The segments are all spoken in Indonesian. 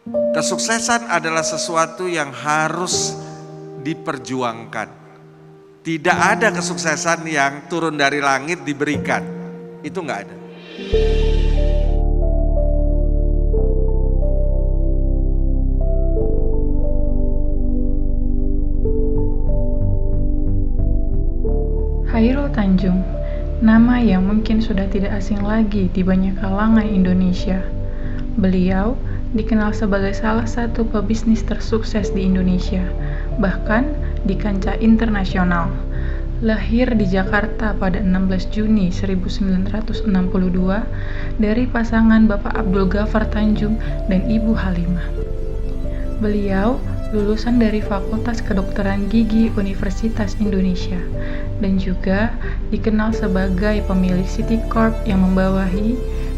Kesuksesan adalah sesuatu yang harus diperjuangkan. Tidak ada kesuksesan yang turun dari langit diberikan. Itu enggak ada. Chairul Tanjung, nama yang mungkin sudah tidak asing lagi di banyak kalangan Indonesia. Beliau dikenal sebagai salah satu pebisnis tersukses di Indonesia, bahkan di kancah internasional. Lahir di Jakarta pada 16 Juni 1962 dari pasangan Bapak Abdul Ghaffar Tanjung dan Ibu Halimah. Beliau lulusan dari Fakultas Kedokteran Gigi Universitas Indonesia dan juga dikenal sebagai pemilik Citicorp yang membawahi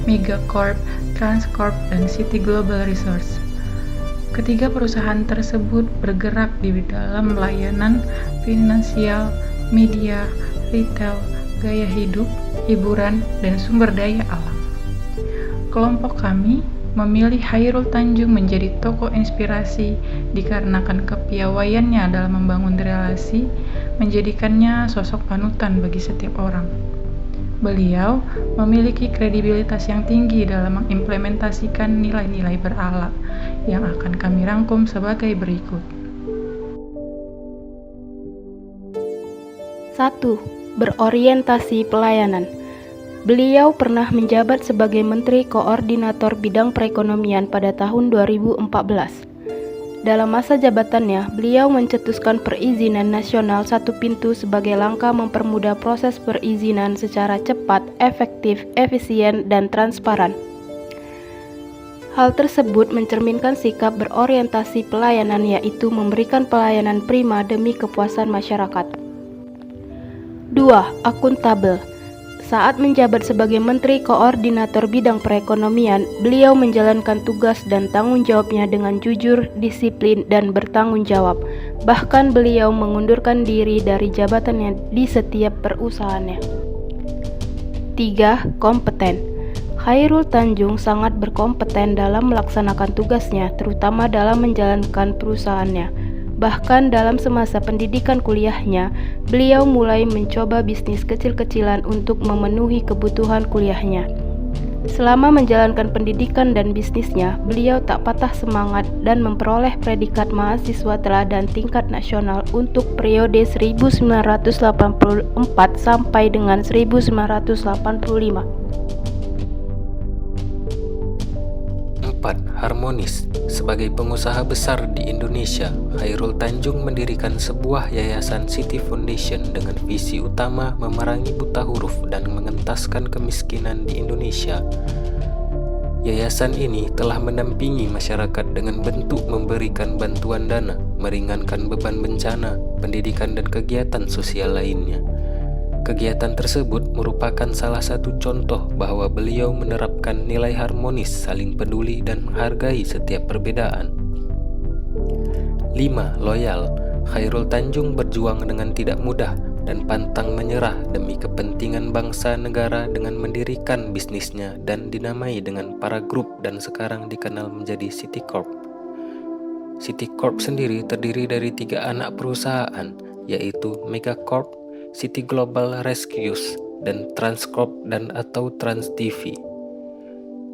Megacorp, Transcorp, dan City Global Resource. Ketiga perusahaan tersebut bergerak di dalam layanan finansial, media, retail, gaya hidup, hiburan, dan sumber daya alam. Kelompok kami memilih Chairul Tanjung menjadi tokoh inspirasi dikarenakan kepiawaiannya dalam membangun relasi, menjadikannya sosok panutan bagi setiap orang. Beliau memiliki kredibilitas yang tinggi dalam mengimplementasikan nilai-nilai berakhlak yang akan kami rangkum sebagai berikut. 1. Berorientasi pelayanan. Beliau pernah menjabat sebagai Menteri Koordinator Bidang Perekonomian pada tahun 2014. Dalam masa jabatannya, beliau mencetuskan perizinan nasional satu pintu sebagai langkah mempermudah proses perizinan secara cepat, efektif, efisien, dan transparan. Hal tersebut mencerminkan sikap berorientasi pelayanan, yaitu memberikan pelayanan prima demi kepuasan masyarakat. 2. Akuntabel. Saat menjabat sebagai Menteri Koordinator Bidang Perekonomian, beliau menjalankan tugas dan tanggung jawabnya dengan jujur, disiplin, dan bertanggung jawab. Bahkan beliau mengundurkan diri dari jabatannya di setiap perusahaannya. 3. Kompeten. Chairul Tanjung sangat berkompeten dalam melaksanakan tugasnya, terutama dalam menjalankan perusahaannya. Bahkan dalam semasa pendidikan kuliahnya, beliau mulai mencoba bisnis kecil-kecilan untuk memenuhi kebutuhan kuliahnya. Selama menjalankan pendidikan dan bisnisnya, beliau tak patah semangat dan memperoleh predikat mahasiswa teladan tingkat nasional untuk periode 1984 sampai dengan 1985. 4. Harmonis. Sebagai pengusaha besar di Indonesia, Chairul Tanjung mendirikan sebuah yayasan City Foundation dengan visi utama memerangi buta huruf dan mengentaskan kemiskinan di Indonesia. Yayasan ini telah mendampingi masyarakat dengan bentuk memberikan bantuan dana, meringankan beban bencana, pendidikan dan kegiatan sosial lainnya. Kegiatan tersebut merupakan salah satu contoh bahwa beliau menerapkan nilai harmonis, saling peduli, dan menghargai setiap perbedaan. 5. Loyal. Chairul Tanjung berjuang dengan tidak mudah dan pantang menyerah demi kepentingan bangsa negara dengan mendirikan bisnisnya dan dinamai dengan Para Group dan sekarang dikenal menjadi Citicorp. Citicorp sendiri terdiri dari 3 anak perusahaan, yaitu Megacorp, City Global Rescues, dan Transcorp dan atau Trans TV.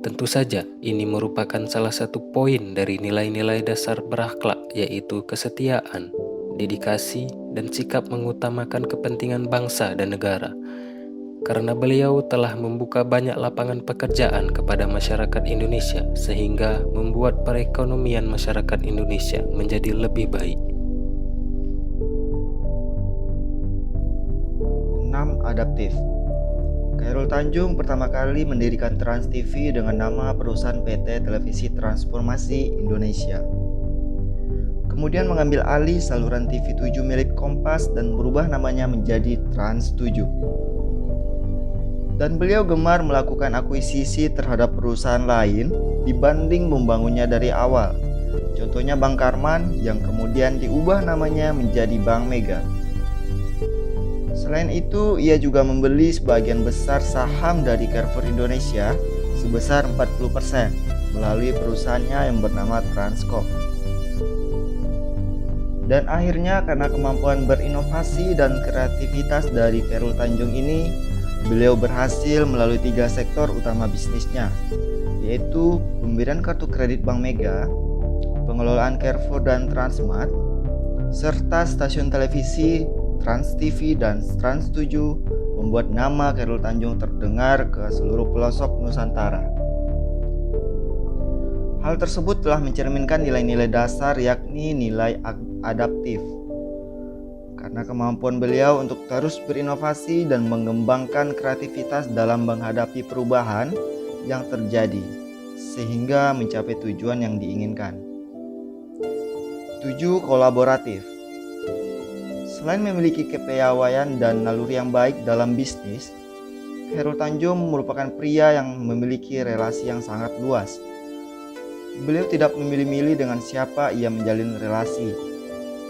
Tentu saja ini merupakan salah satu poin dari nilai-nilai dasar berakhlak, yaitu kesetiaan, dedikasi, dan sikap mengutamakan kepentingan bangsa dan negara. Karena beliau telah membuka banyak lapangan pekerjaan kepada masyarakat Indonesia sehingga membuat perekonomian masyarakat Indonesia menjadi lebih baik. 6. Adaptif. Chairul Tanjung pertama kali mendirikan Trans TV dengan nama perusahaan PT Televisi Transformasi Indonesia. Kemudian mengambil alih saluran TV 7 milik Kompas dan berubah namanya menjadi Trans 7. Dan beliau gemar melakukan akuisisi terhadap perusahaan lain dibanding membangunnya dari awal. Contohnya Bank Karman yang kemudian diubah namanya menjadi Bank Mega. Selain itu, ia juga membeli sebagian besar saham dari Carrefour Indonesia sebesar 40%. melalui perusahaannya yang bernama Transcorp. Dan akhirnya karena kemampuan berinovasi dan kreativitas dari Chairul Tanjung ini, beliau berhasil melalui 3 sektor utama bisnisnya, yaitu pemberian kartu kredit Bank Mega, pengelolaan Carrefour dan Transmart, serta stasiun televisi Trans TV dan Trans 7 membuat nama Chairul Tanjung terdengar ke seluruh pelosok Nusantara. Hal tersebut telah mencerminkan nilai-nilai dasar, yakni nilai adaptif. Karena kemampuan beliau untuk terus berinovasi dan mengembangkan kreativitas dalam menghadapi perubahan yang terjadi, sehingga mencapai tujuan yang diinginkan. 7. Kolaboratif. Selain memiliki kepiawaian dan naluri yang baik dalam bisnis, Chairul Tanjung merupakan pria yang memiliki relasi yang sangat luas. Beliau tidak memilih-milih dengan siapa ia menjalin relasi,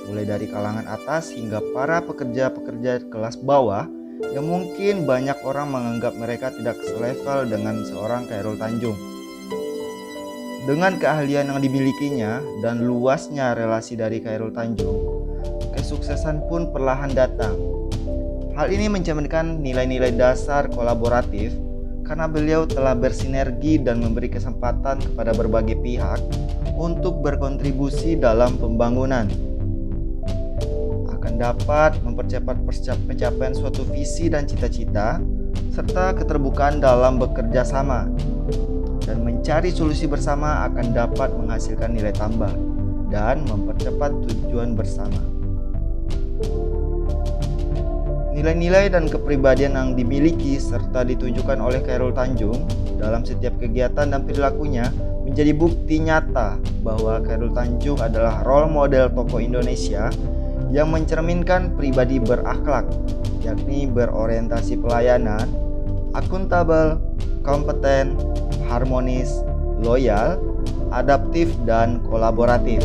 mulai dari kalangan atas hingga para pekerja-pekerja kelas bawah yang mungkin banyak orang menganggap mereka tidak selevel dengan seorang Chairul Tanjung. Dengan keahlian yang dimilikinya dan luasnya relasi dari Chairul Tanjung, kesuksesan pun perlahan datang. Hal ini mencerminkan nilai-nilai dasar kolaboratif karena beliau telah bersinergi dan memberi kesempatan kepada berbagai pihak untuk berkontribusi dalam pembangunan. Akan dapat mempercepat pencapaian suatu visi dan cita-cita, serta keterbukaan dalam bekerja sama. Dan mencari solusi bersama akan dapat menghasilkan nilai tambah dan mempercepat tujuan bersama. Nilai-nilai dan kepribadian yang dimiliki serta ditunjukkan oleh Chairul Tanjung dalam setiap kegiatan dan perilakunya menjadi bukti nyata bahwa Chairul Tanjung adalah role model tokoh Indonesia yang mencerminkan pribadi berakhlak, yakni berorientasi pelayanan, akuntabel, kompeten, harmonis, loyal, adaptif, dan kolaboratif.